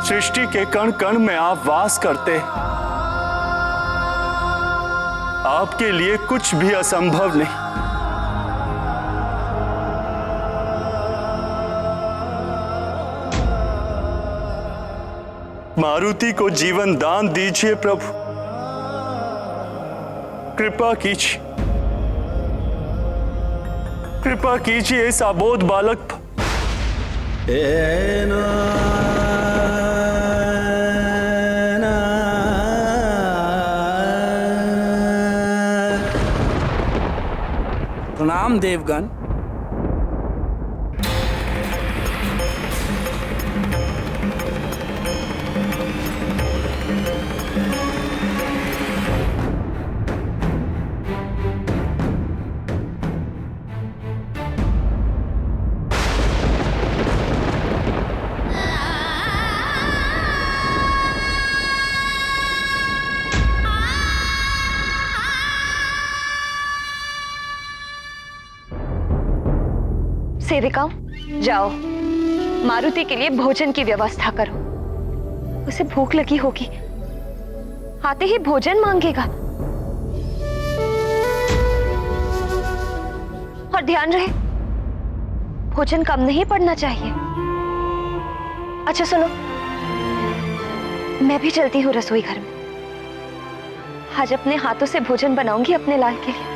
सृष्टि के कण कण में आप वास करते। आपके लिए कुछ भी असंभव नहीं। मारुति को जीवन दान दीजिए प्रभु, कृपा कीजिए, कृपा कीजिए इस अबोध बालक पर। प्रणाम देवगण। सेविकाओं, जाओ मारुति के लिए भोजन की व्यवस्था करो। उसे भूख लगी होगी, आते ही भोजन मांगेगा। और ध्यान रहे, भोजन कम नहीं पड़ना चाहिए। अच्छा सुनो, मैं भी चलती हूँ रसोई घर में। आज अपने हाथों से भोजन बनाऊंगी अपने लाल के लिए।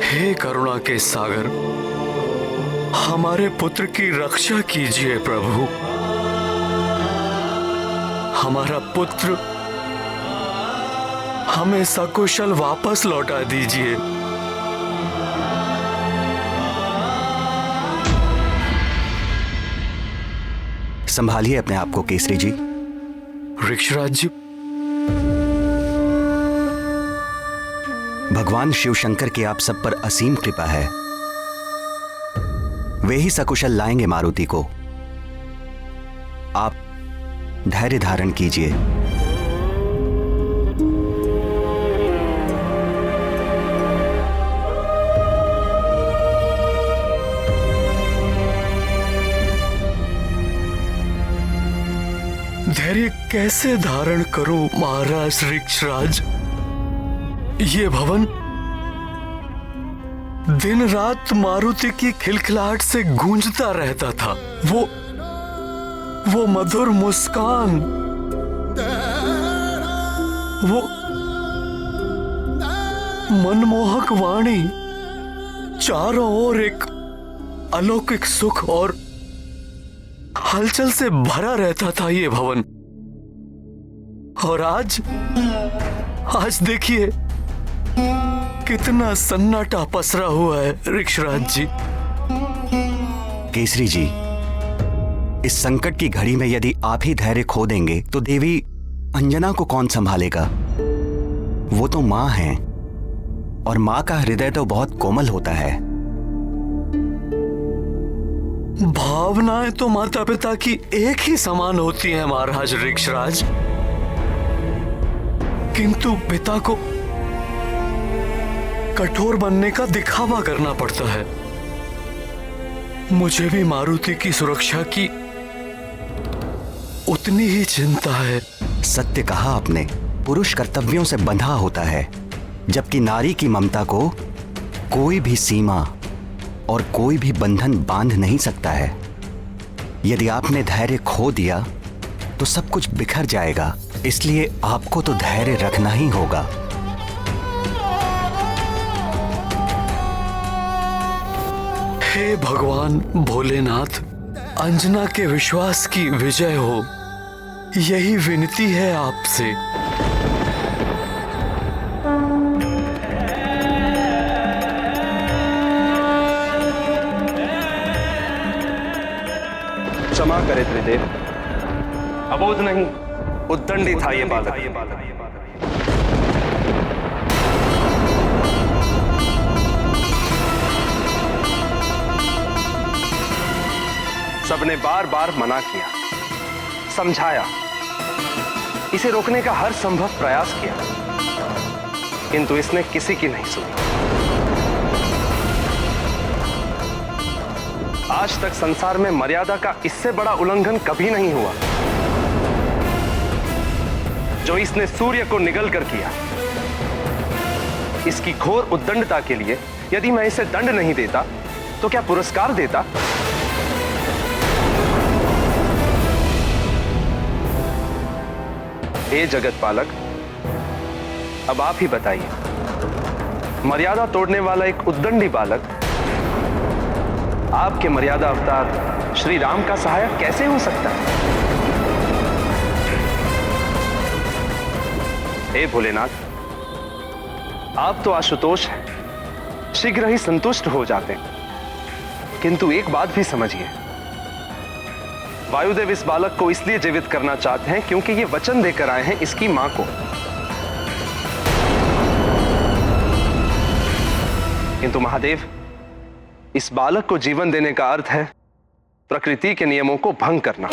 हे करुणा के सागर, हमारे पुत्र की रक्षा कीजिए प्रभु। हमारा पुत्र हमें सकुशल वापस लौटा दीजिए। संभालिए अपने आप को केसरी जी। ऋक्षराज जी, भगवान शिव शंकर की आप सब पर असीम कृपा है। वे ही सकुशल लाएंगे मारुति को। आप धैर्य धारण कीजिए। धैर्य कैसे धारण करूं महाराज ऋक्षराज? ये भवन दिन रात मारुति की खिलखिलाहट से गूंजता रहता था। वो मधुर मुस्कान, वो मनमोहक वाणी, चारों ओर एक अलौकिक सुख और हलचल से भरा रहता था ये भवन। और आज देखिए कितना सन्नाटा पसरा हुआ है ऋक्षराज जी। केसरी जी, इस संकट की घड़ी में यदि आप ही धैर्य खो देंगे तो देवी अंजना को कौन संभालेगा? वो तो मां है, और मां का हृदय तो बहुत कोमल होता है। भावनाएं तो माता पिता की एक ही समान होती हैं महाराज ऋक्षराज, किंतु पिता को कठोर बनने का दिखावा करना पड़ता है। मुझे भी मारुति की सुरक्षा की उतनी ही चिंता है। सत्य कहा आपने, पुरुष कर्तव्यों से बंधा होता है, जबकि नारी की ममता को कोई भी सीमा और कोई भी बंधन बांध नहीं सकता है। यदि आपने धैर्य खो दिया तो सब कुछ बिखर जाएगा, इसलिए आपको तो धैर्य रखना ही होगा। हे भगवान भोलेनाथ, अंजना के विश्वास की विजय हो, यही विनती है आपसे। क्षमा करे त्रिदेव, अबोध नहीं, उद्दंडी था ये बालक। सबने बार बार मना किया, समझाया, इसे रोकने का हर संभव प्रयास किया, किंतु इसने किसी की नहीं सुनी। आज तक संसार में मर्यादा का इससे बड़ा उल्लंघन कभी नहीं हुआ जो इसने सूर्य को निगल कर किया। इसकी घोर उद्दंडता के लिए यदि मैं इसे दंड नहीं देता तो क्या पुरस्कार देता? हे जगत पालक, अब आप ही बताइए, मर्यादा तोड़ने वाला एक उद्दंडी बालक आपके मर्यादा अवतार श्री राम का सहायक कैसे हो सकता है? हे भोलेनाथ, आप तो आशुतोष हैं, शीघ्र ही संतुष्ट हो जाते हैं, किंतु एक बात भी समझिए, वायुदेव इस बालक को इसलिए जीवित करना चाहते हैं क्योंकि ये वचन देकर आए हैं इसकी मां को। किंतु महादेव, इस बालक को जीवन देने का अर्थ है प्रकृति के नियमों को भंग करना।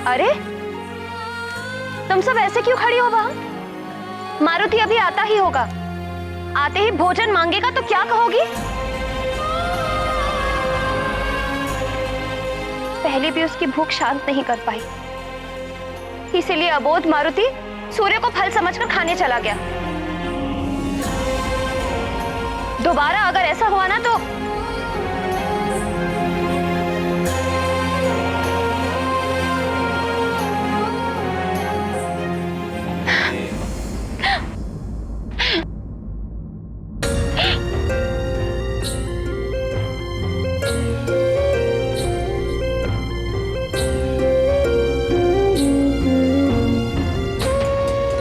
अरे, तुम सब ऐसे क्यों खड़ी हो वहां? मारुति अभी आता ही होगा, आते ही भोजन मांगेगा तो क्या कहोगी? पहले भी उसकी भूख शांत नहीं कर पाई, इसीलिए अबोध मारुति सूर्य को फल समझकर खाने चला गया। दोबारा अगर ऐसा हुआ ना तो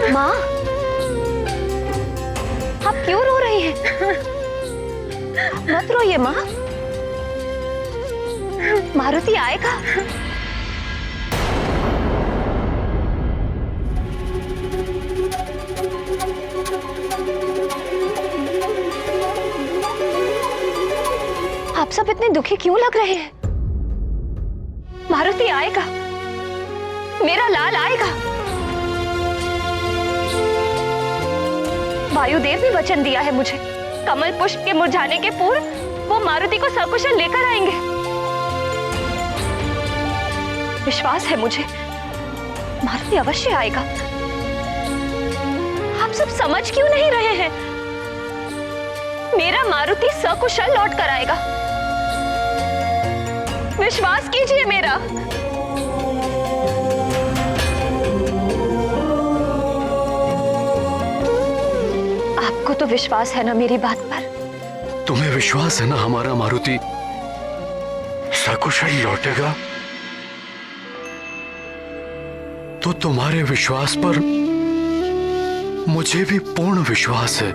माँ, आप क्यों रो रही हैं? मत रोइए माँ, मारुति आएगा। आप सब इतने दुखी क्यों लग रहे हैं? मारुति आएगा, मेरा लाल आएगा। वायुदेव भी वचन दिया है मुझे, कमल पुष्प के मुरझाने के पूर्व वो मारुति को सकुशल लेकर आएंगे। विश्वास है मुझे, मारुति अवश्य आएगा। आप सब समझ क्यों नहीं रहे हैं? मेरा मारुति सकुशल लौट कर आएगा, विश्वास कीजिए मेरा। आपको तो विश्वास है ना मेरी बात पर? तुम्हें विश्वास है ना हमारा मारुति सकुशल लौटेगा? तो तुम्हारे विश्वास पर मुझे भी पूर्ण विश्वास है।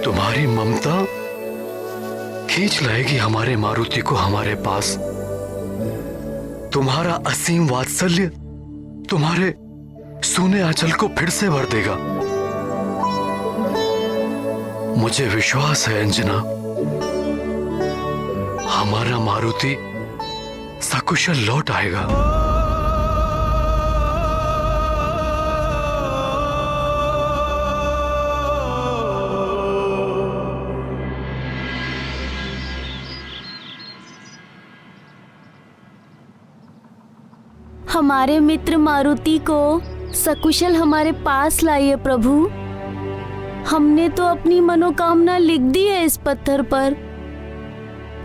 तुम्हारी ममता खींच लाएगी हमारे मारुति को हमारे पास। तुम्हारा असीम वात्सल्य तुम्हारे सूने आंचल को फिर से भर देगा। मुझे विश्वास है अंजना, हमारा मारुति सकुशल लौट आएगा। हमारे मित्र मारुति को सकुशल हमारे पास लाइए प्रभु। हमने तो अपनी मनोकामना लिख दी है इस पत्थर पर।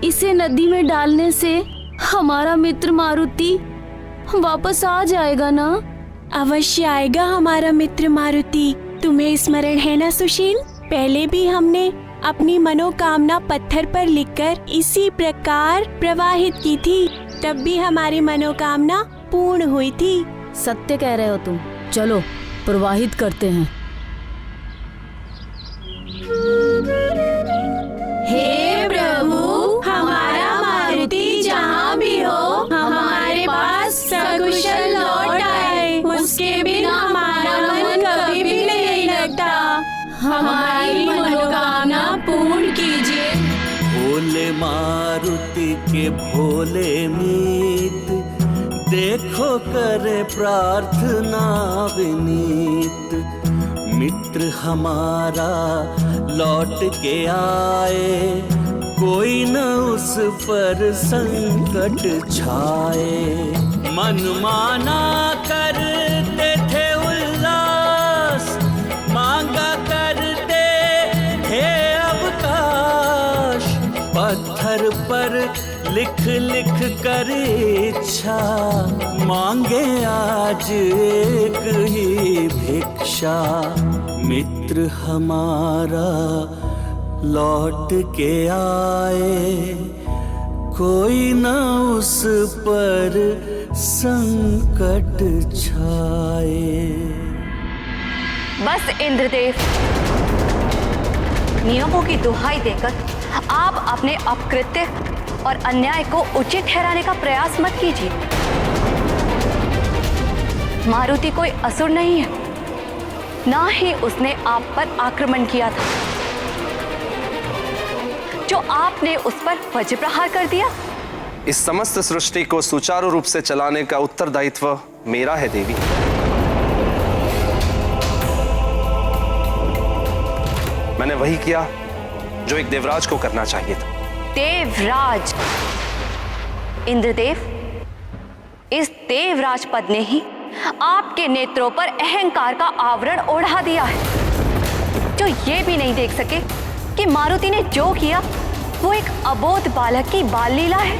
इसे नदी में डालने से हमारा मित्र मारुति वापस आ जाएगा ना? अवश्य आएगा हमारा मित्र मारुति। तुम्हें स्मरण है ना सुशील, पहले भी हमने अपनी मनोकामना पत्थर पर लिखकर इसी प्रकार प्रवाहित की थी, तब भी हमारी मनोकामना पूर्ण हुई थी। सत्य कह रहे हो तुम। चलो प्रवाहित करते हैं। हे प्रभु, हमारा मारुति जहाँ भी हो हमारे पास सकुशल लौट आए। उसके बिना हमारा मन कभी भी नहीं लगता। हमारी मनोकामना पूर्ण कीजिए। भोले मारुति के भोले मीत, देखो करे प्रार्थना विनीत। मित्र हमारा लौट के आए, कोई न उस पर संकट छाए। मन माना करते थे उल्लास, मांगा करते थे अवकाश। पत्थर पर लिख लिख कर इच्छा, मांगे आज एक ही भिक्षा। मित्र हमारा लौट के आए, कोई न उस पर संकट छाए। बस इंद्रदेव, नियमों की दुहाई देकर आप अपने अपकृत्य और अन्याय को उचित ठहराने का प्रयास मत कीजिए। मारुति कोई असुर नहीं है, ना ही उसने आप पर आक्रमण किया था जो आपने उस पर वज्र प्रहार कर दिया। इस समस्त सृष्टि को सुचारू रूप से चलाने का उत्तरदायित्व मेरा है देवी। मैंने वही किया जो एक देवराज को करना चाहिए था। देवराज? इंद्रदेव, इस देवराज पद ने ही आपके नेत्रों पर अहंकार का आवरण ओढ़ा दिया है, जो ये भी नहीं देख सके कि मारुति ने जो किया वो एक अबोध बालक की बाल लीला है।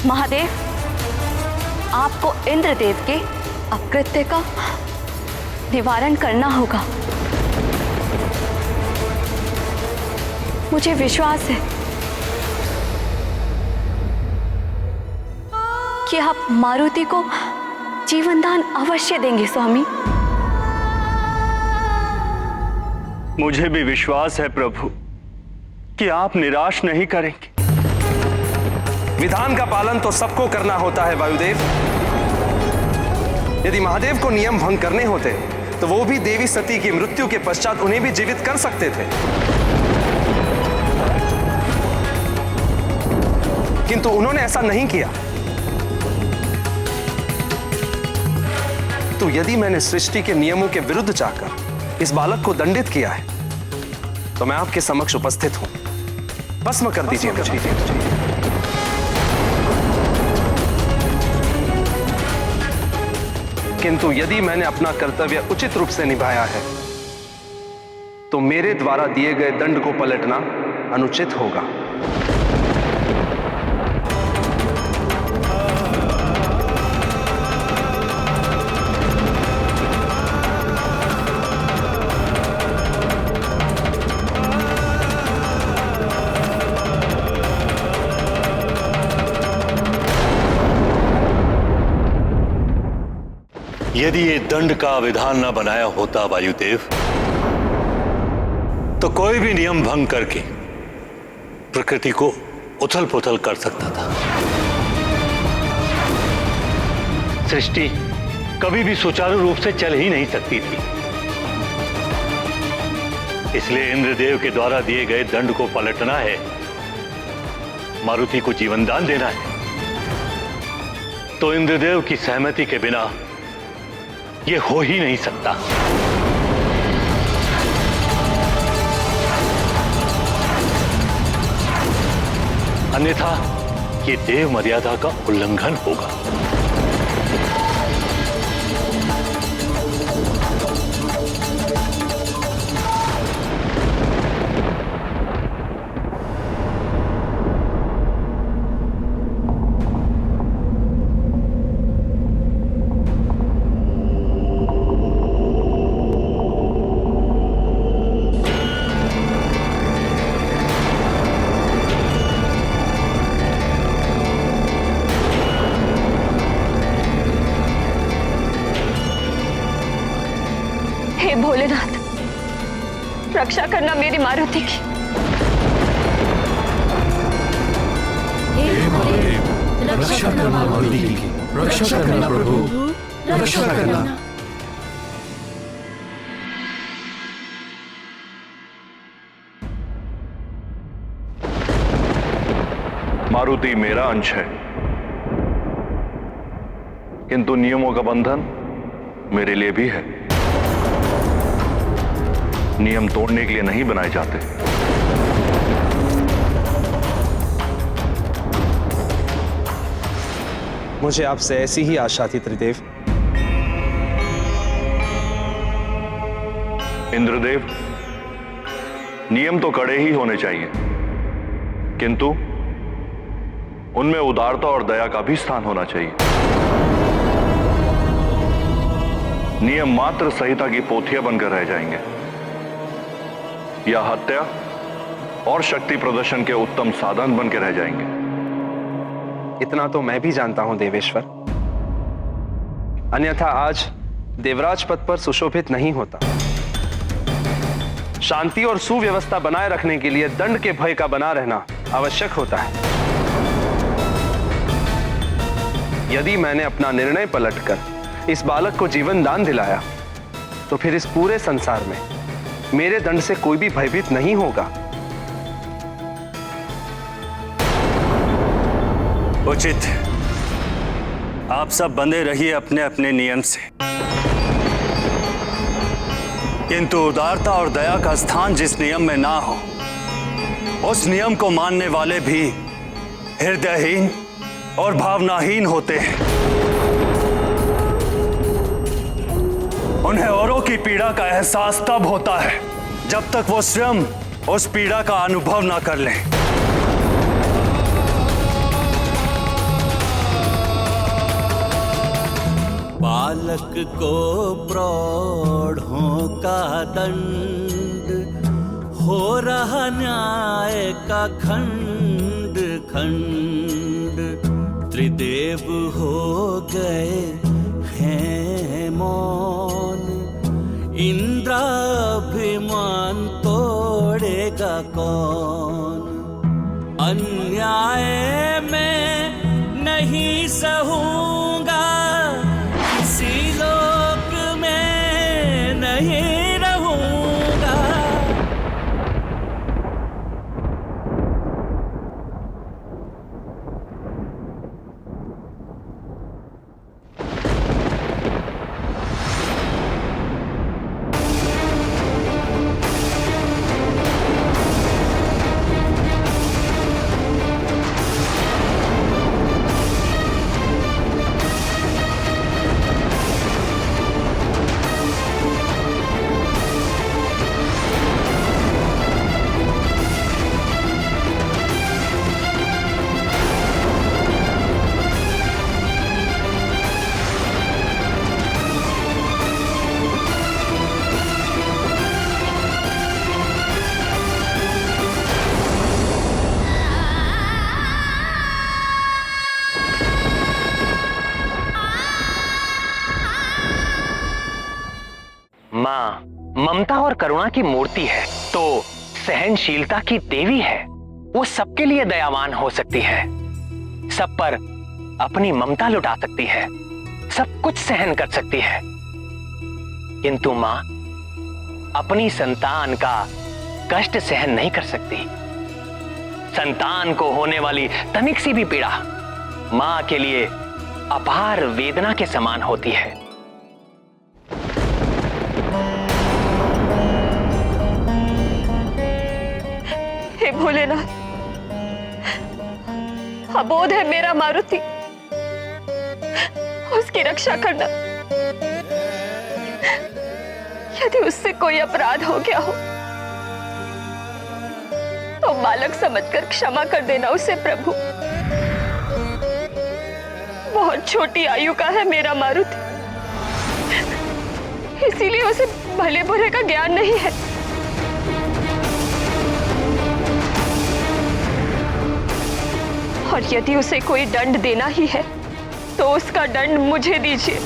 महादेव, आपको इंद्रदेव के अपकृत्य का निवारण करना होगा। मुझे विश्वास है कि आप मारुति को जीवनदान अवश्य देंगे स्वामी। मुझे भी विश्वास है प्रभु कि आप निराश नहीं करेंगे। विधान का पालन तो सबको करना होता है वायुदेव। यदि महादेव को नियम भंग करने होते तो वो भी देवी सती की मृत्यु के पश्चात उन्हें भी जीवित कर सकते थे, किंतु उन्होंने ऐसा नहीं किया। तो यदि मैंने सृष्टि के नियमों के विरुद्ध जाकर इस बालक को दंडित किया है तो मैं आपके समक्ष उपस्थित हूं। भस्म कर दीजिए मुझे। किंतु यदि मैंने अपना कर्तव्य उचित रूप से निभाया है तो मेरे द्वारा दिए गए दंड को पलटना अनुचित होगा। यदि ये दंड का विधान न बनाया होता वायुदेव, तो कोई भी नियम भंग करके प्रकृति को उथल पुथल कर सकता था। सृष्टि कभी भी सुचारू रूप से चल ही नहीं सकती थी। इसलिए इंद्रदेव के द्वारा दिए गए दंड को पलटना है, मारुति को जीवनदान देना है। तो इंद्रदेव की सहमति के बिना यह हो ही नहीं सकता। अन्यथा ये देव मर्यादा का उल्लंघन होगा। रक्षा करना मेरी मारुति की। रक्षा करना मारुति की, रक्षा करना प्रभु, रक्षा करना। मारुति मेरा अंश है, किंतु नियमों का बंधन मेरे लिए भी है। नियम तोड़ने के लिए नहीं बनाए जाते। मुझे आपसे ऐसी ही आशा थी त्रिदेव। इंद्रदेव, नियम तो कड़े ही होने चाहिए, किंतु उनमें उदारता और दया का भी स्थान होना चाहिए। नियम मात्र संहिता की पोथियां बनकर रह जाएंगे या हत्या और शक्ति प्रदर्शन के उत्तम साधन बनकर रह जाएंगे। इतना तो मैं भी जानता हूं देवेश्वर, अन्यथा आज देवराज पद पर सुशोभित नहीं होता। शांति और सुव्यवस्था बनाए रखने के लिए दंड के भय का बना रहना आवश्यक होता है। यदि मैंने अपना निर्णय पलटकर इस बालक को जीवन दान दिलाया, तो फिर इस पूरे संसार में मेरे दंड से कोई भी भयभीत नहीं होगा। उचित, आप सब बंधे रहिए अपने अपने नियम से, किंतु उदारता और दया का स्थान जिस नियम में ना हो, उस नियम को मानने वाले भी हृदयहीन और भावनाहीन होते हैं। उन्हें औरों की पीड़ा का एहसास तब होता है जब तक वो स्वयं उस पीड़ा का अनुभव ना कर लें। बालक को प्रौढ़ों का दंड, हो रहा न्याय का खंड खंड। त्रिदेव हो गए हैं मौन, इंद्राभिमान तोड़ेगा कौन। अन्याय में नहीं सहूंगा, किसी लोक में नहीं रहूंगा। माँ ममता और करुणा की मूर्ति है तो सहनशीलता की देवी है। वो सबके लिए दयावान हो सकती है, सब पर अपनी ममता लुटा सकती है, सब कुछ सहन कर सकती है। किंतु माँ अपनी संतान का कष्ट सहन नहीं कर सकती। संतान को होने वाली तनिक सी भी पीड़ा माँ के लिए अपार वेदना के समान होती है। हे भोलेनाथ, अबोध है मेरा मारुति, उसकी रक्षा करना। यदि उससे कोई अपराध हो गया हो तो बालक समझकर क्षमा कर देना उसे प्रभु। बहुत छोटी आयु का है मेरा मारुति, इसीलिए उसे भले बुरे का ज्ञान नहीं है। और यदि उसे कोई दंड देना ही है तो उसका दंड मुझे दीजिए।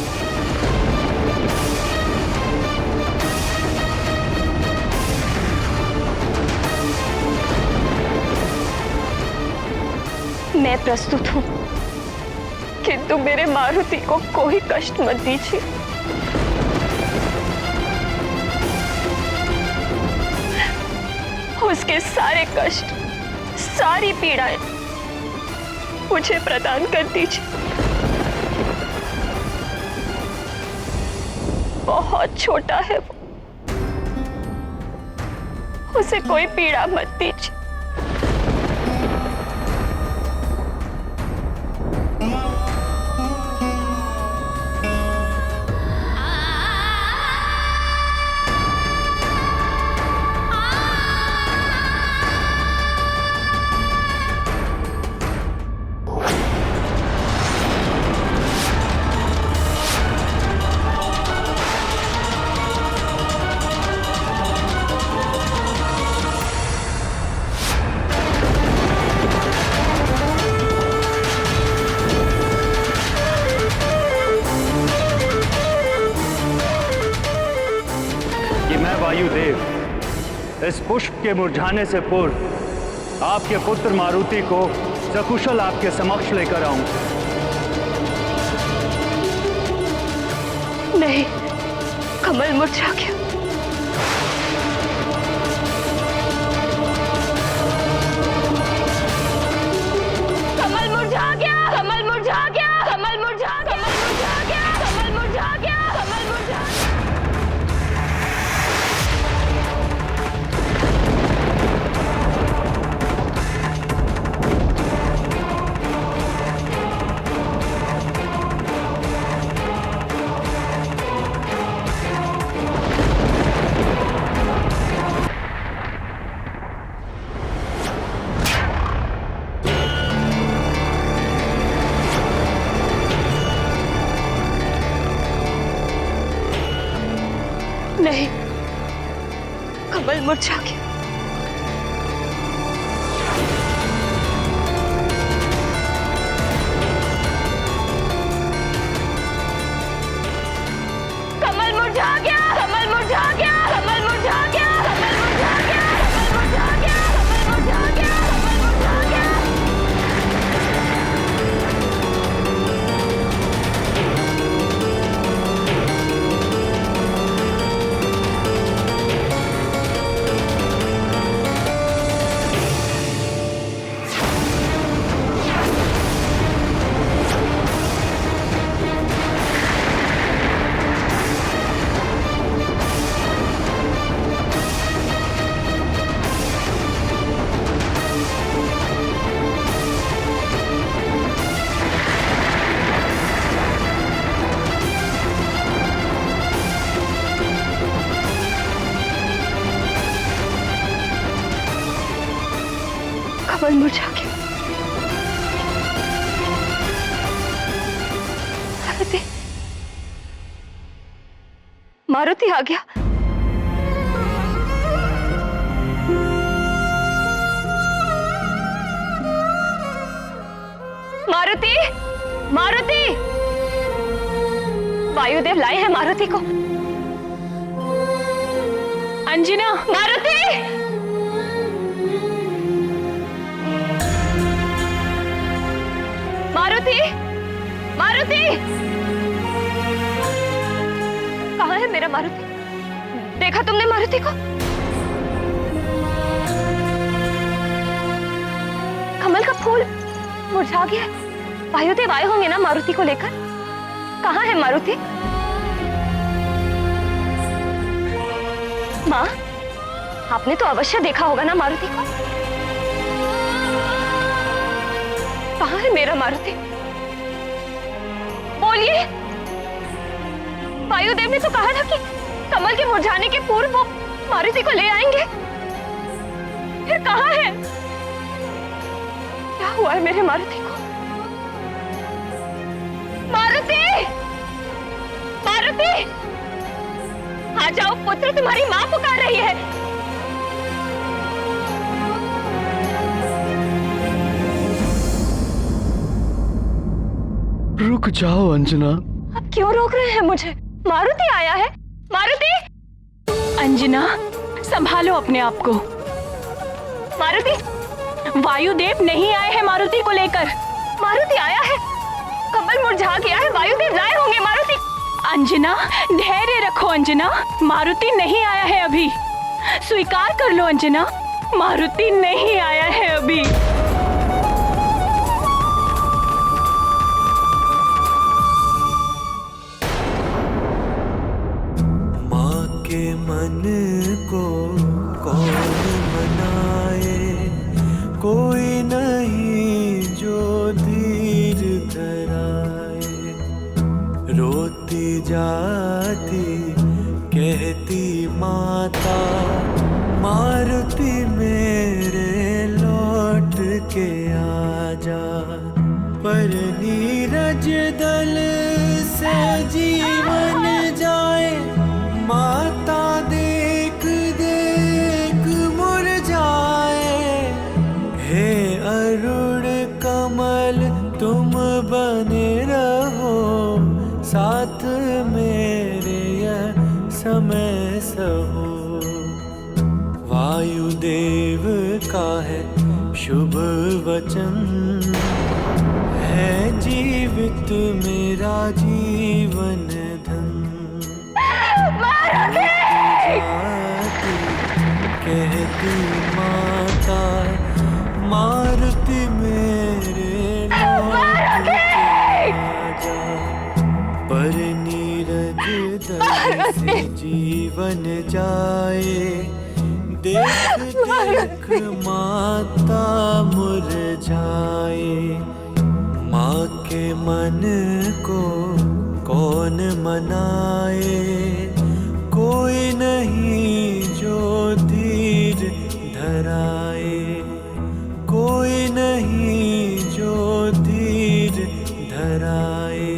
मैं प्रस्तुत हूं, किंतु मेरे मारुति को कोई कष्ट मत दीजिए। उसके सारे कष्ट, सारी पीड़ाएं मुझे प्रदान कर दीजिए। बहुत छोटा है वो, उसे कोई पीड़ा मत दीजिए। वायुदेव इस पुष्प के मुरझाने से पूर्व आपके पुत्र मारुति को सकुशल आपके समक्ष लेकर आऊं। नहीं, कमल मुरझा गया। कमल मुरझा गया, कमल मुरझा गया, कमल मुरझा गया, कमल मुरझा गया, कमल मुरझा गया, कमल मुरझा गया। नहीं, कमल मुरझा गया। कमल मुरझा गया, कमल मुरझा गया, कमल मुरझा गया, कमल मुरझा गया, कमल मुरझा गया, कमल मुरझा गया, कमल मुरझा गया। कमल मुरझा गया। मारुति, मारुति आ गया। मारुति, मारुति, वायुदेव लाए हैं मारुति को। अंजना, मारुति, मारुति, मारुति, कहाँ है मेरा मारुति? देखा तुमने मारुति को? कमल का फूल मुरझा गया है। वायुदेव आए होंगे ना मारुति को लेकर। कहाँ है मारुति? माँ, आपने तो अवश्य देखा होगा ना मारुति को। कहाँ है मेरा मारुति? बोलिए। वायुदेव ने तो कहा था कि कमल के मुरझाने के पूर्व वो मारुति को ले आएंगे। फिर कहाँ है? क्या हुआ है मेरे मारुति को? मारुति, मारुति, आ जाओ पुत्र, तुम्हारी माँ पुकार रही है। रुक जाओ अंजना। आप क्यों रोक रहे हैं मुझे? मारुति आया है। मारुति, अंजना, संभालो अपने आप को। मारुति, वायुदेव नहीं आए हैं मारुति को लेकर। मारुति आया है। कमल मुरझा गया है, वायुदेव लाए होंगे मारुति। अंजना, धैर्य रखो अंजना, मारुति नहीं आया है अभी। स्वीकार कर लो अंजना, मारुति नहीं आया है अभी। माँ के मन को कौन मनाए, कोई नहीं जो धीर धराए। रोती जाती कहती माता, मारुति मेरे लौट के आजा। पर नीरज दल से जीवन जाए, माता देख देख मुरझाए। हे अरुण कमल तुम बने रहो, साथ मेरे यह समय सहो। वायुदेव का है शुभ वचन, है जीवित मेरा जीवन धन। जाती कहती माता, मारुति मेरे लौट के आजा। पर नीरज दल से जीवन जाए, देख देख माता मुरझाए। माँ के मन को कौन मनाए, कोई नहीं जो धीर धराए। कोई नहीं जो धीर धराए।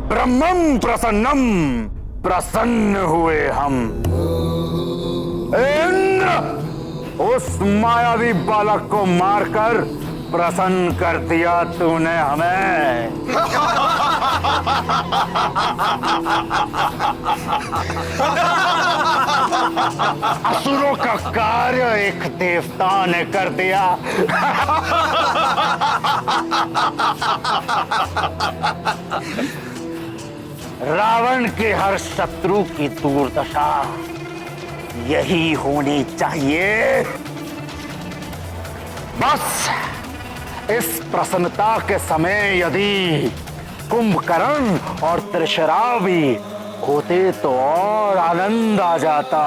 ब्रह्मं प्रसन्नम, प्रसन्न हुए हम। इंद्र, उस मायावी बालक को मारकर प्रसन्न कर दिया तूने हमें। असुरों का कार्य एक देवता ने कर दिया। रावण के हर शत्रु की दुर्दशा यही होनी चाहिए। बस इस प्रसन्नता के समय यदि कुंभकर्ण और त्रिशरावी होते तो और आनंद आ जाता।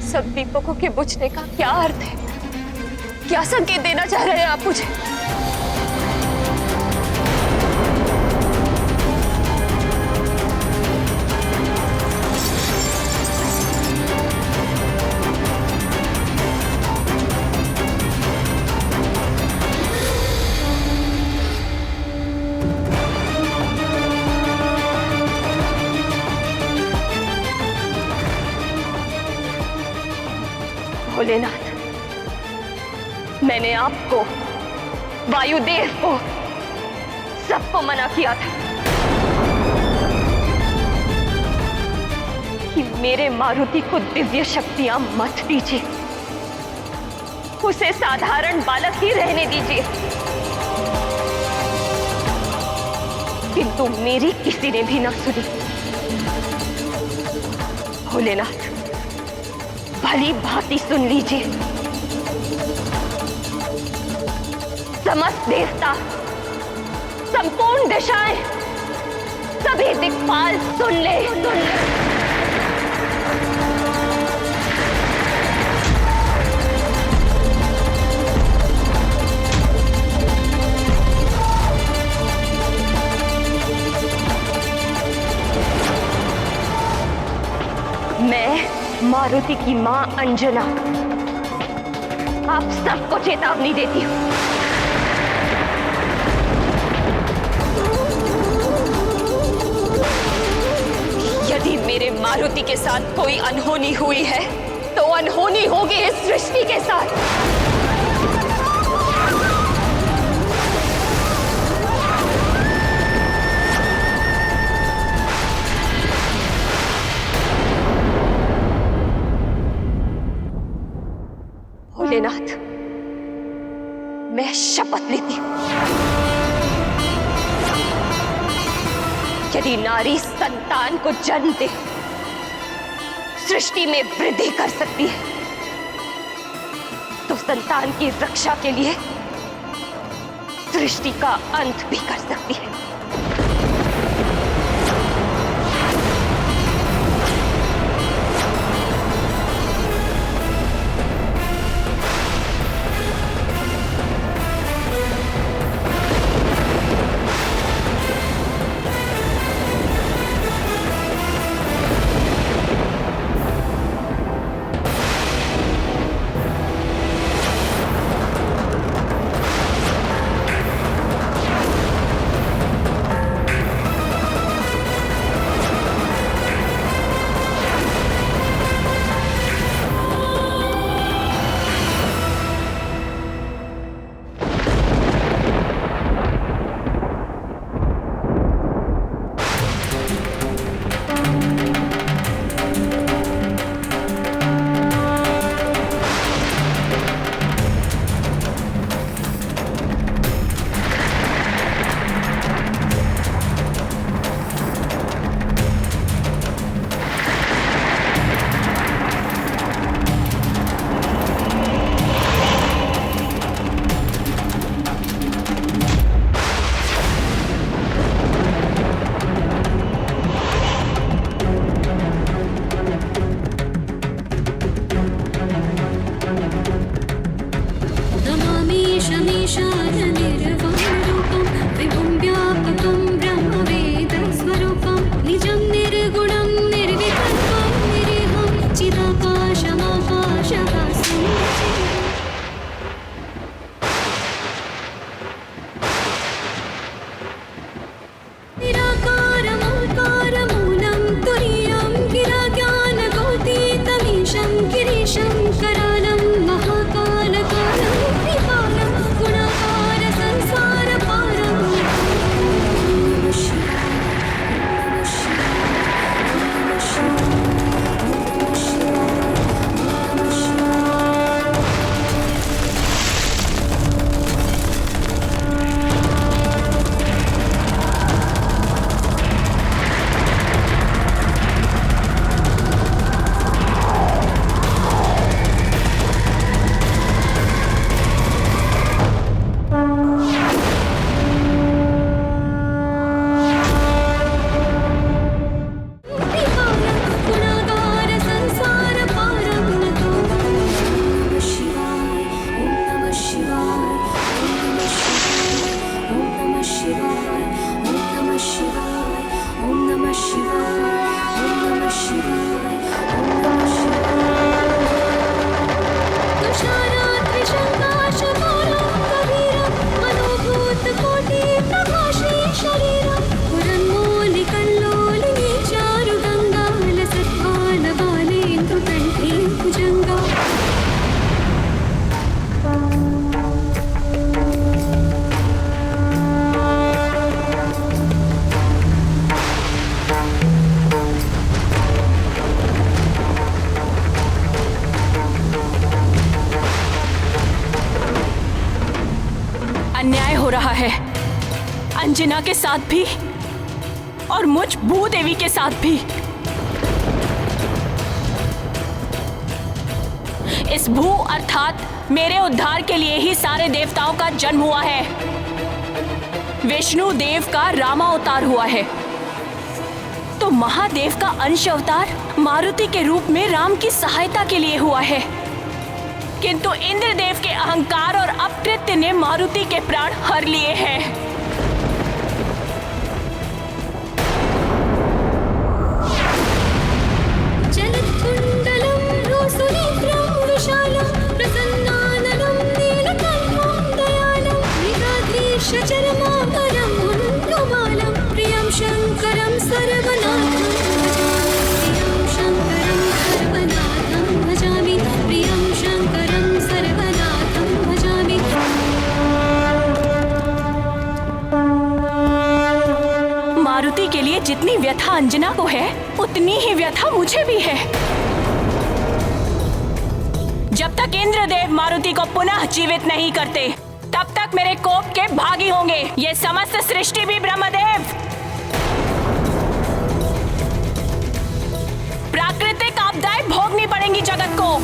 सब दीपकों के बुझने का क्या अर्थ है? क्या संकेत देना चाह रहे हैं आप मुझे? भोलेनाथ, मैंने आपको, वायुदेव को, सबको मना किया था कि मेरे मारुति को दिव्य शक्तियां मत दीजिए, उसे साधारण बालक ही रहने दीजिए। किंतु मेरी किसी ने भी ना सुनी। भोलेनाथ, भली भांति सुन लीजिए। समस्त देवता, संपूर्ण दिशाएं, सभी दिक्पाल सुन ले। मैं मारुति की मां अंजना आप सबको चेतावनी देती हूं। यदि मेरे मारुति के साथ कोई अनहोनी हुई है तो अनहोनी होगी इस सृष्टि के साथ। भोलेनाथ, मैं शपथ लेती हूं, यदि नारी संतान को जन्म दे सृष्टि में वृद्धि कर सकती है, तो संतान की रक्षा के लिए सृष्टि का अंत भी कर सकती है। अंजना के साथ भी और मुझ भूदेवी के साथ भी। इस भू अर्थात मेरे उद्धार के लिए ही सारे देवताओं का जन्म हुआ है। विष्णु देव का रामा अवतार हुआ है, तो महादेव का अंश अवतार मारुति के रूप में राम की सहायता के लिए हुआ है। किंतु इंद्रदेव के अहंकार और अपकृत्य ने मारुति के प्राण हर लिए हैं। मारुति के लिए जितनी व्यथा अंजना को है, उतनी ही व्यथा मुझे भी है। जब तक इंद्रदेव मारुति को पुनः जीवित नहीं करते, तब तक मेरे कोप के भागी होंगे ये समस्त सृष्टि भी ब्रह्मदेव। प्राकृतिक आपदाएं भोगनी पड़ेंगी जगत को।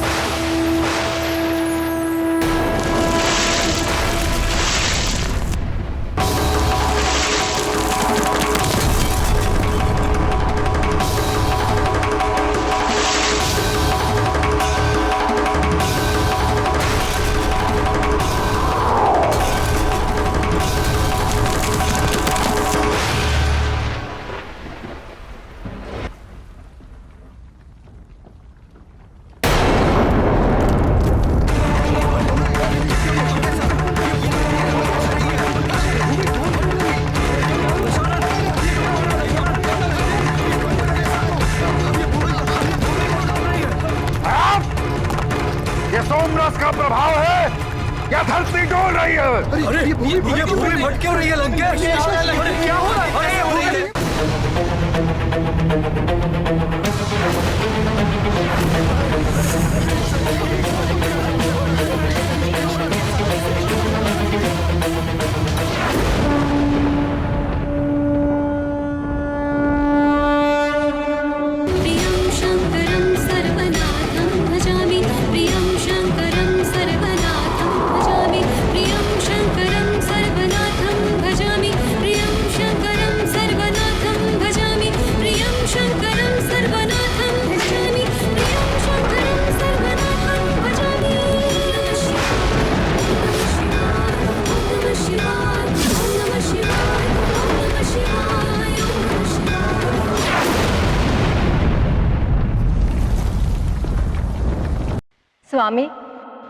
सोमरस का प्रभाव है या धरती डोल रही है? अरे ये भूमि फट क्यों रही है लंकेश? क्या हो रहा है? स्वामी,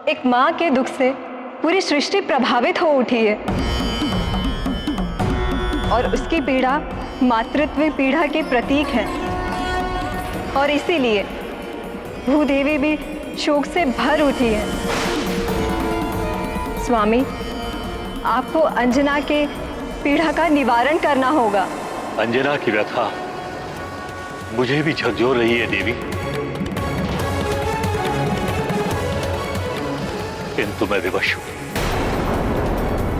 एक माँ के दुख से पूरी सृष्टि प्रभावित हो उठी है और उसकी पीड़ा मातृत्व पीड़ा के प्रतीक है, और इसीलिए भूदेवी भी शोक से भर उठी है। स्वामी, आपको अंजना के पीड़ा का निवारण करना होगा। अंजना की व्यथा मुझे भी झकझोर रही है देवी, किंतु मैं विवश हूं।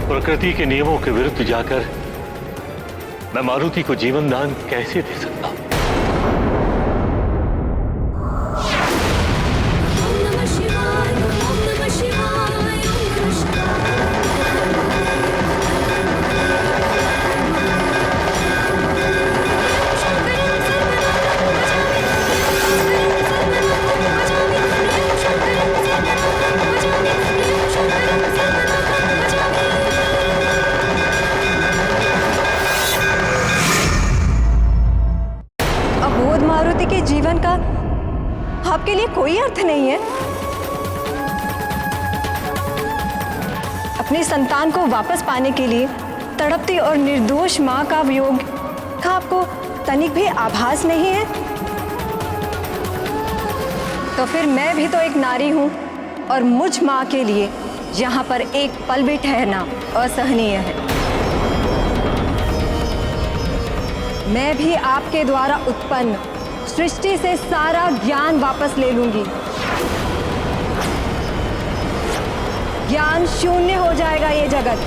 प्रकृति के नियमों के विरुद्ध जाकर मैं मारुति को जीवन दान कैसे दे सकता हूं? जीवन का आपके लिए कोई अर्थ नहीं है। अपनी संतान को वापस पाने के लिए तड़पती और निर्दोष मां का वियोग का आपको तनिक भी आभास नहीं है? तो फिर मैं भी तो एक नारी हूं और मुझ मां के लिए यहां पर एक पल भी ठहरना असहनीय है। मैं भी आपके द्वारा उत्पन्न सृष्टि से सारा ज्ञान वापस ले लूंगी। ज्ञान शून्य हो जाएगा ये जगत।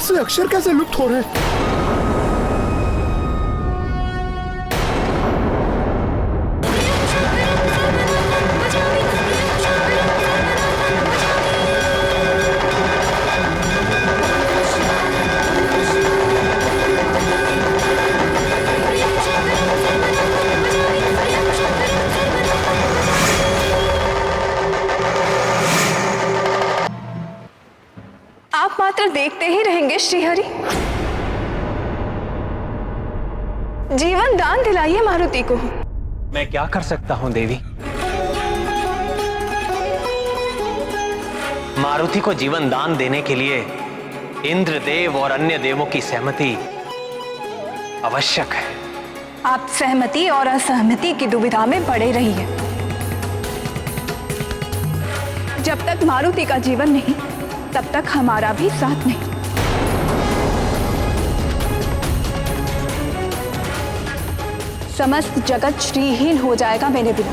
से अक्षर कैसे लुप्त हो रहे हैं? आप मात्र देखते ही रहेंगे श्रीहरि। जीवन दान दिलाइए मारुति को। मैं क्या कर सकता हूं देवी? मारुति को जीवन दान देने के लिए इंद्रदेव और अन्य देवों की सहमति आवश्यक है। आप सहमति और असहमति की दुविधा में पड़े रहिए। जब तक मारुति का जीवन नहीं, तब तक हमारा भी साथ नहीं। समस्त जगत श्रीहीन हो जाएगा मेरे बिना।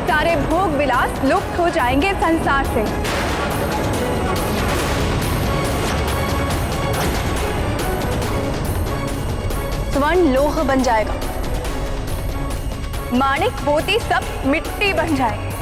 सारे भोग विलास लुप्त हो जाएंगे संसार से। स्वर्ण लोह बन जाएगा, माणिक मोती सब मिट्टी बन जाएगी।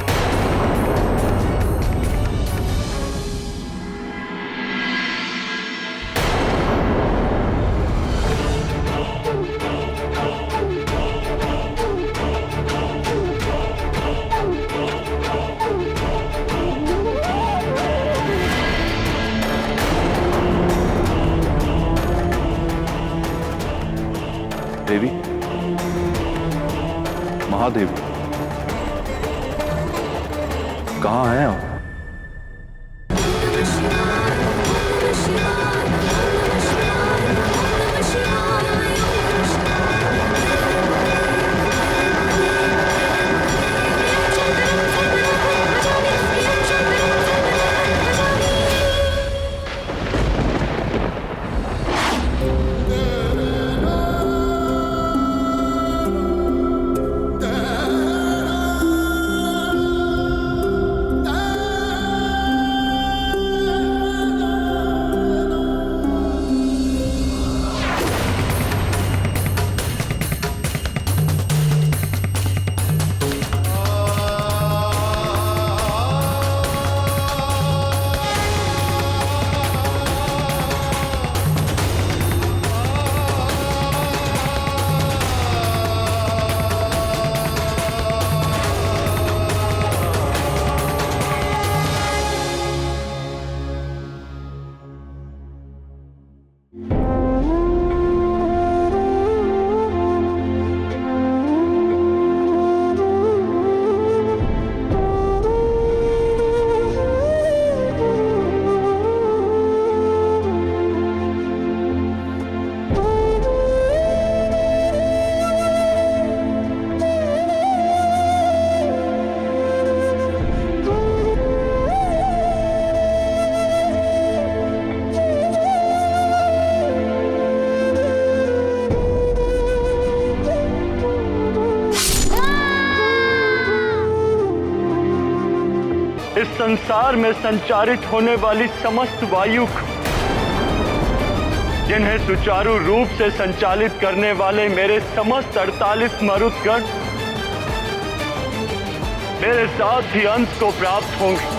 देवी, महादेवी, कहाँ हैं आप? इस संसार में संचारित होने वाली समस्त वायु को, जिन्हें सुचारू रूप से संचालित करने वाले मेरे समस्त 48 मरुतगण मेरे साथ ही अंश को प्राप्त होंगे।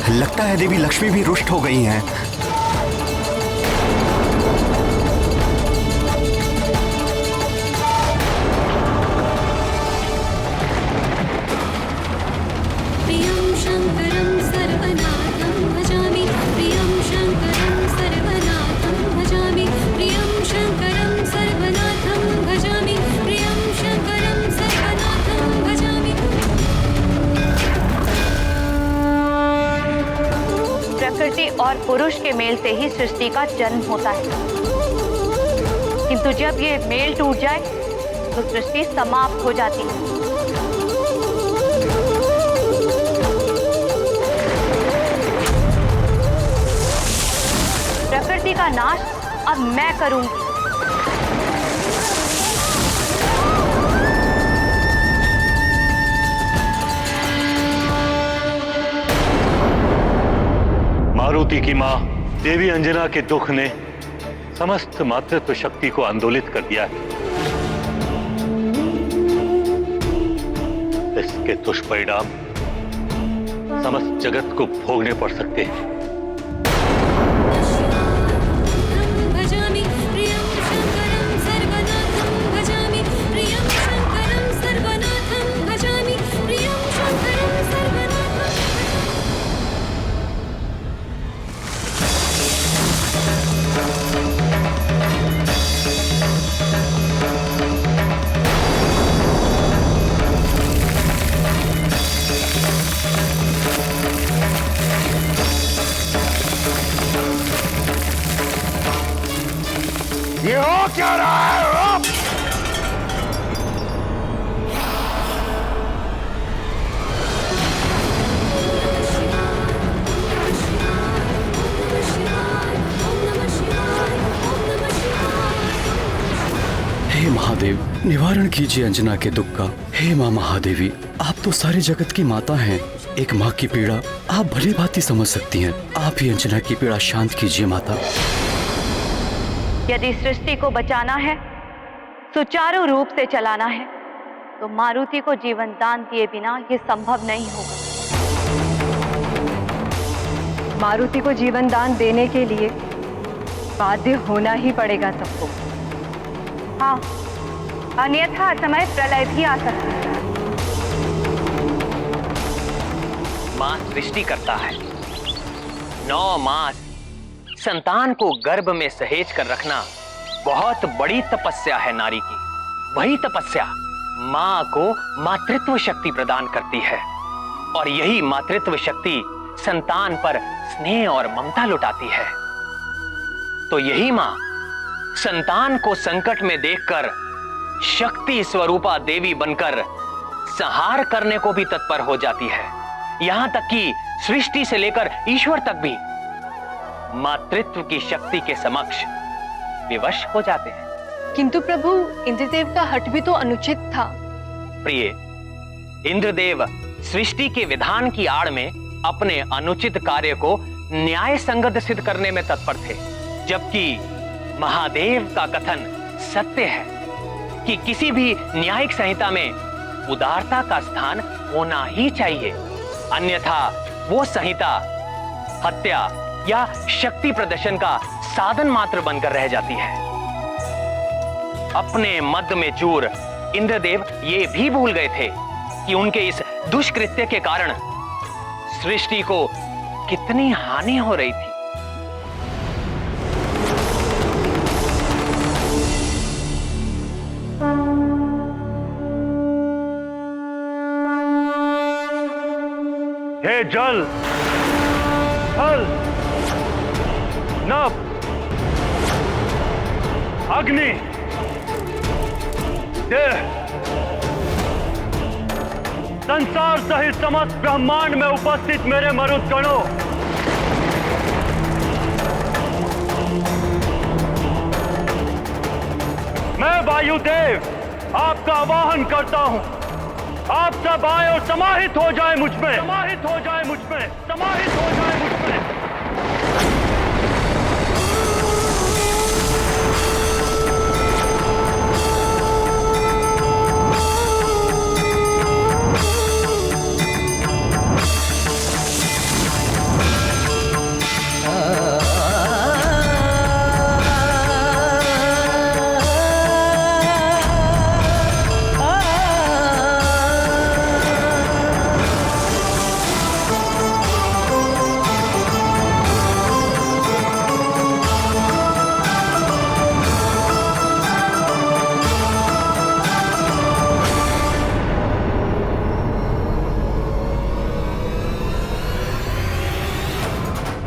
लगता है देवी लक्ष्मी भी रुष्ट हो गई हैं। प्रियं शंकरं सर्वनाथं भजामि, प्रियं शंकरं सर्वनाथं भजामि, प्रियं शंकरं सर्वनाथं भजामि, प्रियं शंकरं सर्वनाथं भजामि। प्रकृति और पुरुष के मेल से ही सृष्टि का जन्म होता है, किंतु जब ये मेल टूट जाए तो सृष्टि समाप्त हो जाती है। सृष्टि का नाश अब मैं करूंगी। मारुति की मां देवी अंजना के दुख ने समस्त मातृत्व शक्ति को आंदोलित कर दिया है। इसके दुष्परिणाम समस्त जगत को भोगने पड़ सकते हैं। ये हो क्या रहा है? हे महादेव, निवारण कीजिए अंजना के दुख का। हे माँ महादेवी, आप तो सारे जगत की माता हैं। एक माँ की पीड़ा आप भली भांति समझ सकती हैं। आप ही अंजना की पीड़ा शांत कीजिए माता। यदि सृष्टि को बचाना है, सुचारू रूप से चलाना है, तो मारुति को जीवन दान दिए बिना यह संभव नहीं होगा। मारुति को जीवन दान देने के लिए बाध्य होना ही पड़ेगा सबको। हाँ, अन्यथा समय प्रलय भी आ सकता है। मां सृष्टि करता है। 9 मास संतान को गर्भ में सहेज कर रखना बहुत बड़ी तपस्या है नारी की। वही तपस्या मां को मातृत्व शक्ति प्रदान करती है और यही मातृत्व शक्ति संतान पर स्नेह और ममता लुटाती है। तो यही मां संतान को संकट में देखकर शक्ति स्वरूपा देवी बनकर संहार करने को भी तत्पर हो जाती है। यहां तक कि सृष्टि से लेकर ईश्वर तक भी मातृत्व की शक्ति के समक्ष विवश हो जाते हैं। किंतु प्रभु, इंद्रदेव का हठ भी तो अनुचित था। प्रिय, इंद्रदेव सृष्टि के विधान की आड़ में अपने अनुचित कार्य को न्याय संगत सिद्ध करने में तत्पर थे, जबकि महादेव का कथन सत्य है कि किसी भी न्यायिक संहिता में उदारता का स्थान होना ही चाहिए, अन्यथा वो संहिता हत्या या शक्ति प्रदर्शन का साधन मात्र बनकर रह जाती है। अपने मद में चूर इंद्रदेव ये भी भूल गए थे कि उनके इस दुष्कृत्य के कारण सृष्टि को कितनी हानि हो रही थी। हे जल, थल, नभ, अग्नि, देह, संसार सहित समस्त ब्रह्मांड में उपस्थित मेरे मरुदगणों, मैं वायुदेव आपका आवाहन करता हूं। आप सब आए और समाहित हो जाए मुझ में, समाहित हो जाए मुझ में, समाहित हो जाए मुझ में।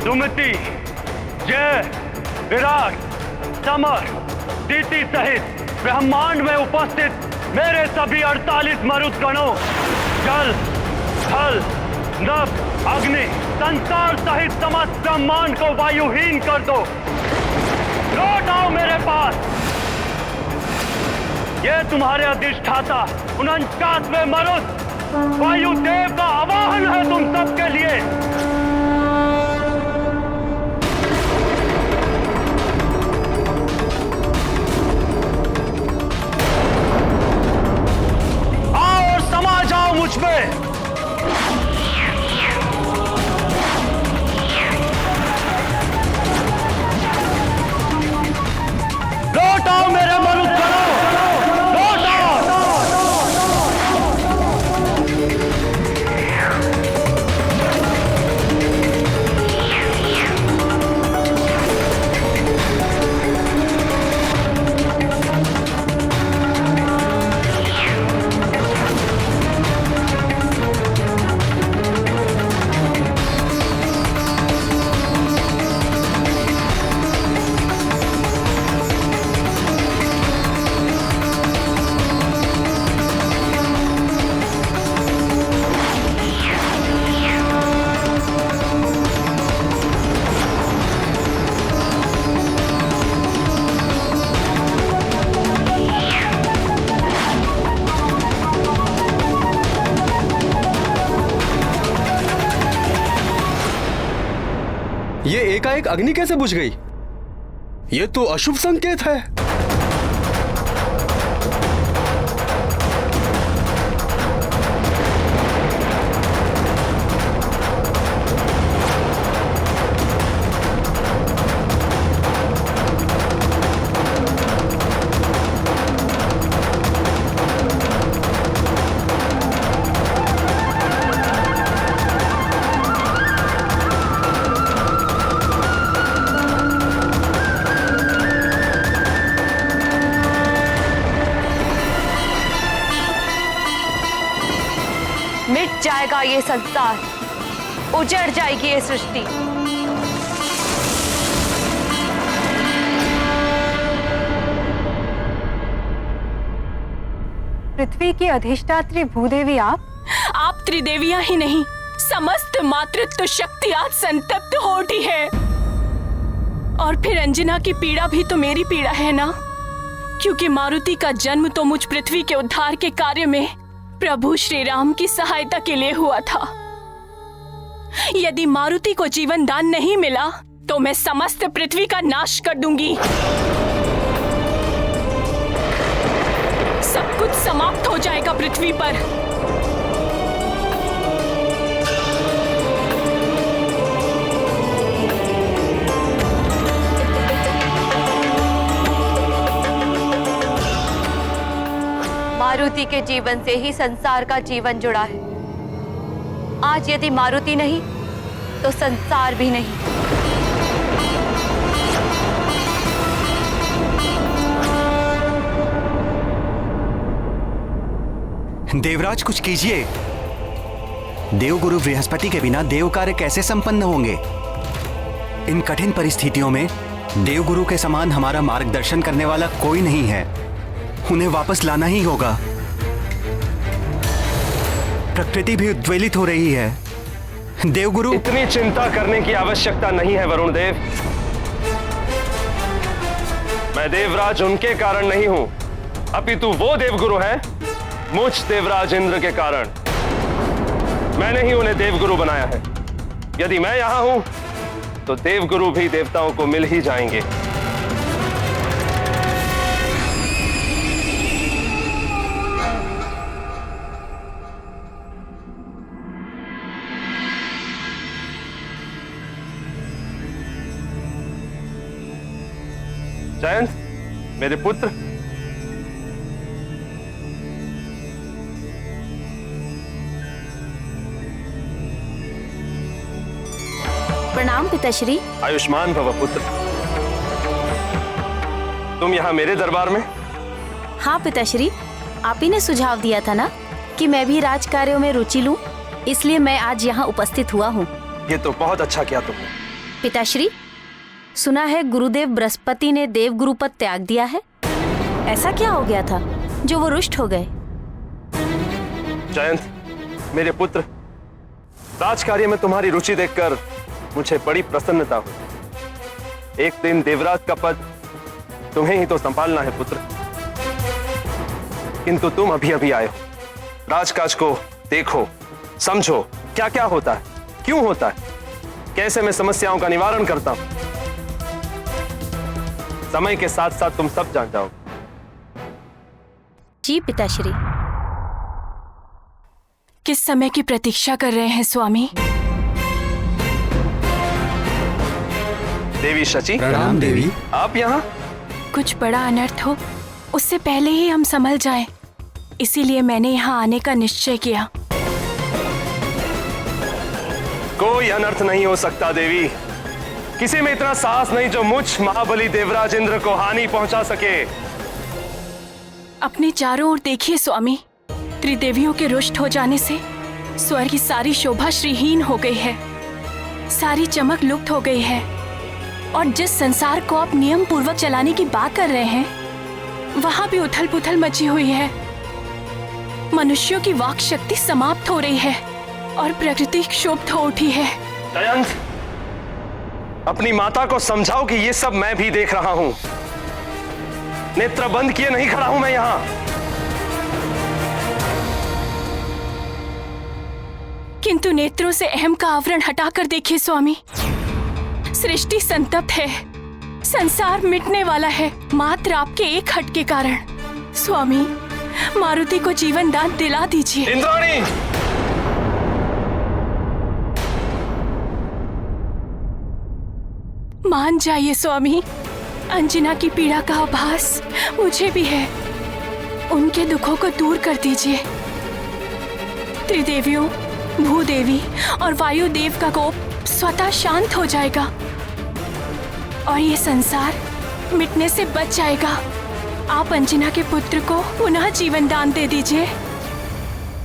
सुमति, जय, विराट, समर, दीति सहित ब्रह्मांड में उपस्थित मेरे सभी 48 मरुदगणों, जल, थल, नभ, अग्नि, संसार सहित समस्त ब्रह्मांड को वायुहीन कर दो। लौट आओ मेरे पास। ये तुम्हारे अधिष्ठाता 49वें मरुत वायुदेव का आवाहन है तुम सबके लिए। आओ और समा जाओ मुझ में। लौट आओ मेरे मरुत गणों, लौट आओ। ये एकाएक अग्नि कैसे बुझ गई? ये तो अशुभ संकेत है। मिट जाएगा ये संसार, उजड़ जाएगी ये सृष्टि। पृथ्वी की अधिष्ठात्री भूदेवी आप त्रिदेवियां ही नहीं, समस्त मातृत्व शक्ति आज संतप्त हो उठी है। और फिर अंजना की पीड़ा भी तो मेरी पीड़ा है ना, क्योंकि मारुति का जन्म तो मुझ पृथ्वी के उद्धार के कार्य में प्रभु श्री राम की सहायता के लिए हुआ था। यदि मारुति को जीवन दान नहीं मिला तो मैं समस्त पृथ्वी का नाश कर दूंगी। सब कुछ समाप्त हो जाएगा पृथ्वी पर। मारुति के जीवन से ही संसार का जीवन जुड़ा है। आज यदि मारुति नहीं तो संसार भी नहीं। देवराज कुछ कीजिए। देवगुरु बृहस्पति के बिना देव कार्य कैसे संपन्न होंगे? इन कठिन परिस्थितियों में देवगुरु के समान हमारा मार्गदर्शन करने वाला कोई नहीं है। उन्हें वापस लाना ही होगा। प्रकृति भी उद्वेलित हो रही है। देवगुरु, इतनी चिंता करने की आवश्यकता नहीं है वरुण देव। मैं देवराज उनके कारण नहीं हूं, अपितु वो देवगुरु हैं मुझ देवराज इंद्र के कारण। मैंने ही उन्हें देवगुरु बनाया है। यदि मैं यहां हूं तो देवगुरु भी देवताओं को मिल ही जाएंगे। जयंत, मेरे पुत्र, प्रणाम पिताश्री। आयुष्मान भव पुत्र। तुम यहाँ मेरे दरबार में? हाँ पिताश्री, आप ही ने सुझाव दिया था ना कि मैं भी राज कार्यों में रुचि लूं, इसलिए मैं आज यहाँ उपस्थित हुआ हूँ। ये तो बहुत अच्छा किया तुमने। पिताश्री, सुना है गुरुदेव बृहस्पति ने देवगुरु पद त्याग दिया है। ऐसा क्या हो गया था जो वो रुष्ट हो गए? जयंत, मेरे पुत्र, राजकार्य में तुम्हारी रुचि देखकर मुझे बड़ी प्रसन्नता हुई। एक दिन देवराज का पद तुम्हें ही तो संभालना है पुत्र। किंतु तुम अभी अभी आए हो, राजकाज को देखो, समझो क्या क्या होता है, क्यों होता है, कैसे मैं समस्याओं का निवारण करता हूं। समय के साथ साथ तुम सब जान जाओगे। जी पिताश्री। किस समय की प्रतीक्षा कर रहे हैं स्वामी? देवी शची। प्रणाम देवी। आप यहाँ? कुछ बड़ा अनर्थ हो उससे पहले ही हम संभल जाएं, इसीलिए मैंने यहाँ आने का निश्चय किया। कोई अनर्थ नहीं हो सकता देवी। किसी में इतना साहस नहीं जो मुझ महाबली देवराज इंद्र को हानि पहुंचा सके। अपने चारों ओर देखिए स्वामी, त्रिदेवियों के रुष्ट हो जाने से स्वर्ग की सारी शोभा श्रीहीन हो गई है, सारी चमक लुप्त हो गई है। और जिस संसार को आप नियम पूर्वक चलाने की बात कर रहे हैं, वहां भी उथल पुथल मची हुई है। मनुष्यों की वाक शक्ति समाप्त हो रही है और प्रकृति क्षुब्ध हो उठी है। जयंत, अपनी माता को समझाओ कि ये सब मैं भी देख रहा हूं। नेत्र बंद किए नहीं खड़ा हूं मैं यहां। किंतु नेत्रों से अहम का आवरण हटाकर देखिए स्वामी, सृष्टि संतप्त है, संसार मिटने वाला है मात्र आपके एक हट के कारण। स्वामी, मारुति को जीवन दान दिला दीजिए। इंद्राणी! मान जाइए स्वामी, अंजना की पीड़ा का आभास मुझे भी है, उनके दुखों को दूर कर दीजिए। त्रिदेवियों, भूदेवी और वायुदेव का कोप स्वतः शांत हो जाएगा और ये संसार मिटने से बच जाएगा। आप अंजना के पुत्र को पुनः जीवन दान दे दीजिए।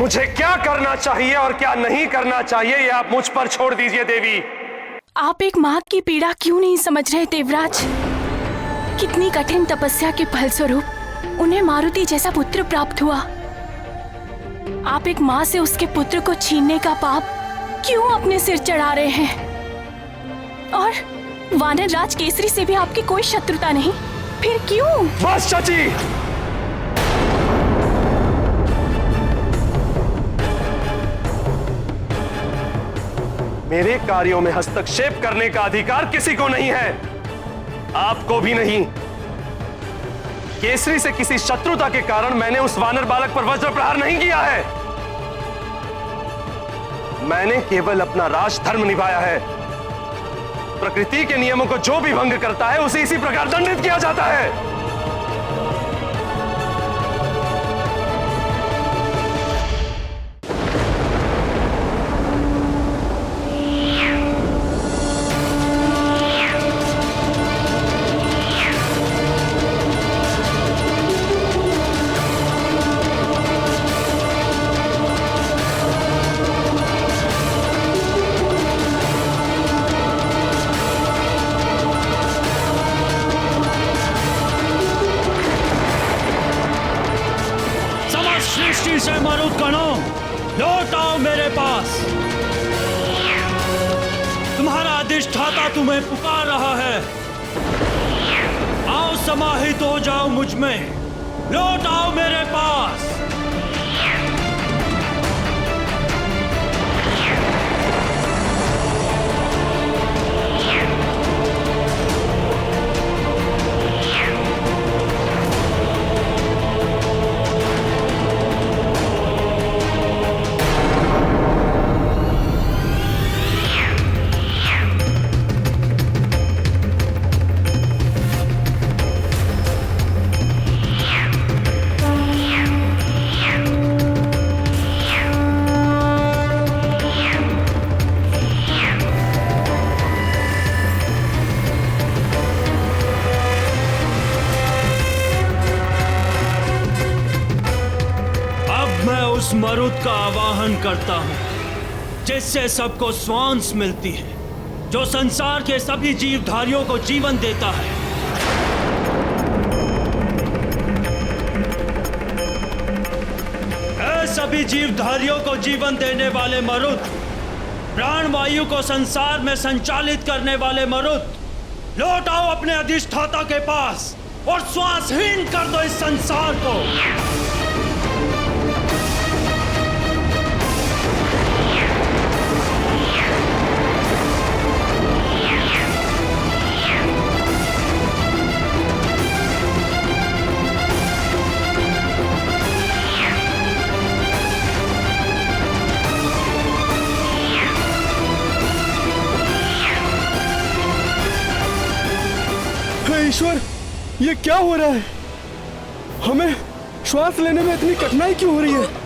मुझे क्या करना चाहिए और क्या नहीं करना चाहिए ये आप मुझ पर छोड़ दीजिए देवी। आप एक माँ की पीड़ा क्यों नहीं समझ रहे देवराज? कितनी कठिन तपस्या के फलस्वरूप उन्हें मारुति जैसा पुत्र प्राप्त हुआ। आप एक माँ से उसके पुत्र को छीनने का पाप क्यों अपने सिर चढ़ा रहे हैं? और वानर राज केसरी से भी आपकी कोई शत्रुता नहीं, फिर क्यों? बस चाची, मेरे कार्यों में हस्तक्षेप करने का अधिकार किसी को नहीं है, आपको भी नहीं। केसरी से किसी शत्रुता के कारण मैंने उस वानर बालक पर वज्र प्रहार नहीं किया है। मैंने केवल अपना राजधर्म निभाया है। प्रकृति के नियमों को जो भी भंग करता है उसे इसी प्रकार दंडित किया जाता है। सृष्टि से मरुत गणों, लौट आओ मेरे पास। तुम्हारा अधिष्ठाता तुम्हें पुकार रहा है। आओ समाहित हो जाओ मुझ में, लौट आओ मेरे पास। मरुत का आवाहन करता हूं, जिससे सबको श्वास मिलती है, जो संसार के सभी जीवधारियों को जीवन देता है। ऐ सभी जीवधारियों को जीवन देने वाले मरुत, प्राणवायु को संसार में संचालित करने वाले मरुत, लौट आओ अपने अधिष्ठाता के पास। और श्वासहीन कर दो इस संसार को। ईश्वर, ये क्या हो रहा है? हमें श्वास लेने में इतनी कठिनाई क्यों हो रही है?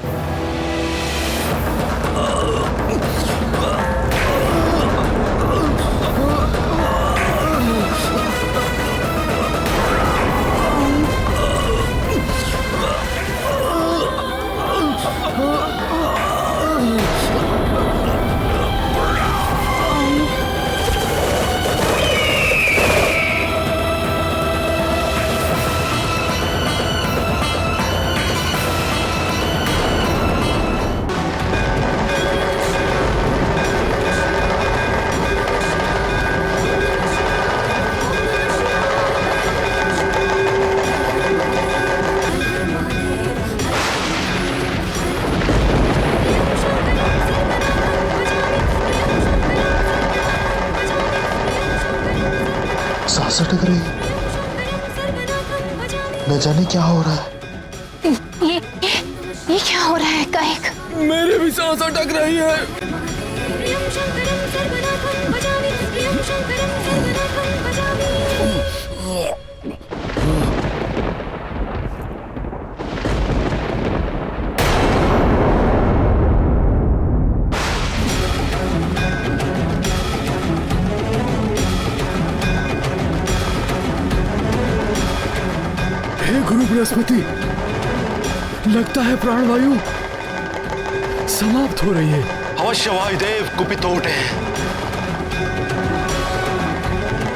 सांस अटक रही, न जाने क्या हो रहा है। ये क्या हो रहा है कायक? मेरे भी सांस अटक रही है। गुरु बृहस्पति, लगता है प्राणवायु समाप्त हो रही है। अवश्य वायुदेव कुपित हो उठे हैं।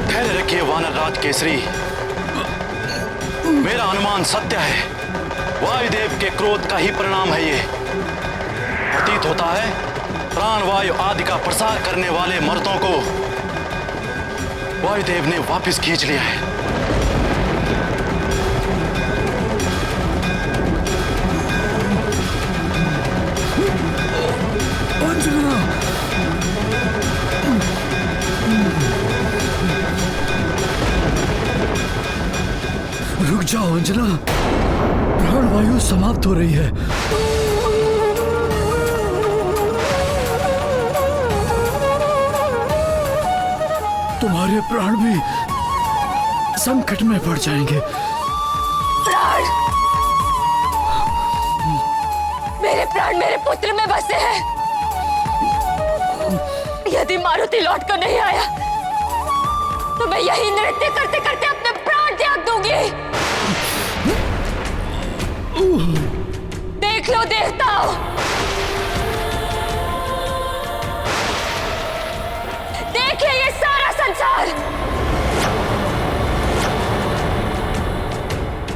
ठहरे रखिए वानर राज केसरी, मेरा अनुमान सत्य है। वायुदेव के क्रोध का ही परिणाम है ये। प्रतीत होता है प्राणवायु आदि का प्रसार करने वाले मर्दों को वायुदेव ने वापस खींच लिया है। रुक जाओ अंजना, प्राणवायु समाप्त हो रही है। तुम्हारे प्राण भी संकट में पड़ जाएंगे। प्राण, मेरे प्राण मेरे पुत्र में बसे हैं। यदि मारुति लौट कर नहीं आया तो मैं यही नृत्य करते करते अपने प्राण त्याग दूंगी। देख लो देवताओं, देखिए ये सारा संसार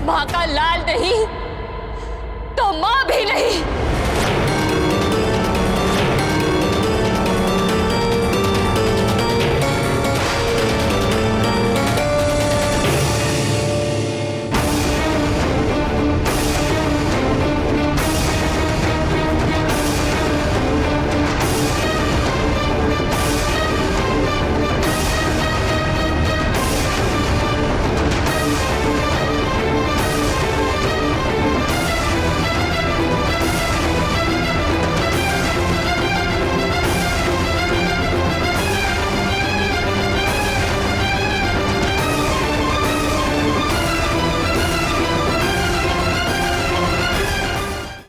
मां का लाल नहीं तो मां भी नहीं।